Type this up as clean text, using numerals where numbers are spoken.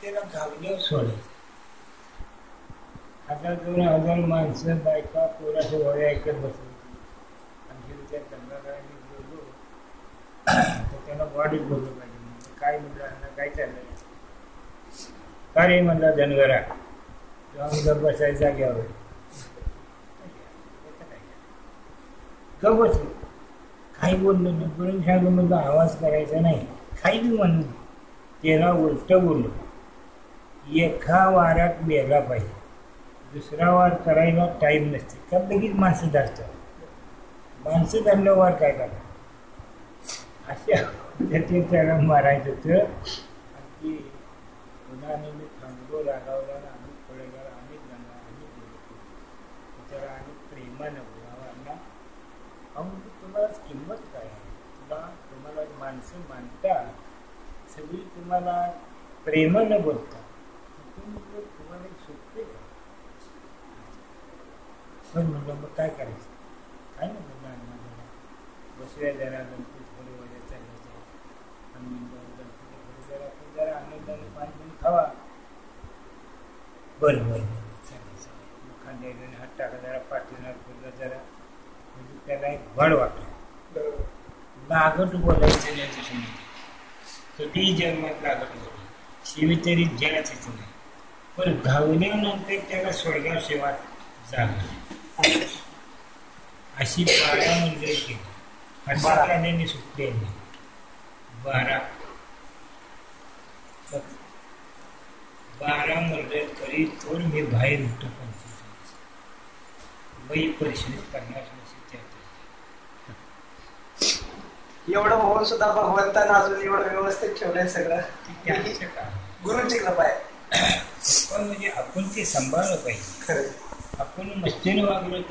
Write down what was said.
त्याला घावल्यावर सोडायचं. आता 2000 माणसं बायका पोराच्या वळ्या ऐकत बसली. आणखी त्या दंगाकारांनी बोललो तर त्यांना बॉडीत बोललो पाहिजे. म्हणजे काय म्हणलं अण्णा काय चाललंय, का रे म्हणला धनगरा जाऊन गप बसायच्या जाग्यावर. गप बसलो, काही बोललो नाही. बोलून सांगू म्हणजे आवाज करायचा नाही, काही बी म्हणून त्याला उलट बोललो. एका वारात मेला पाहिजे, दुसरा वार करायला टाईम नसते का लगेच माणसं धरतात. माणसं धरल्यावर वार काय करतात अशा त्याचे त्याला मारायचं होतं. आणि पुन्हा मी थांबलो रागावला आणि पळेगाला आणि गंगा आणि बोलतो त्याला आणि प्रेमानं बोलावा. अहो तुम्हाला किंमत काय आहे, तुम्हाला माणसं मानतात, सगळी तुम्हाला प्रेमानं बोलतात, तुम्हाला सुटते का. पण म्हणलं मग काय करायचं, काय नाही म्हणलं अण्णा जरा बसूया, जरा गणपती थोडे वगैरे चालायचं आणि गणपती थोडे जरा आपण जरा आनंदाने पाणी खावा. बरं बरं बरं चालायचं. मग खांद्याने हात टाका, जरा पाठीला फिरला जरा, म्हणजे त्याला एक बळ वाटलं. लागट बोलायचं नाही तसं नाही, कधीही जन्मात लागट बोल शिवी तरी जगाच नाही. पण घावल्यानंतर त्याला स्वर्गाव सेवा जागा अशी 12 मंदिर केली. हर्षाने सुटले नाही. 12 मंदिर तरी तर मी बाहेर उठतो. 45 वय परिषदेत 50 वर्ष एवढं होऊन सुद्धा भगवंतानं अजून एवढं व्यवस्थित ठेवलंय सगळं. गुरुची कृपा आहे. पण म्हणजे आपण ते सांभाळलं पाहिजे. खरं आपण मस्तीने वागलो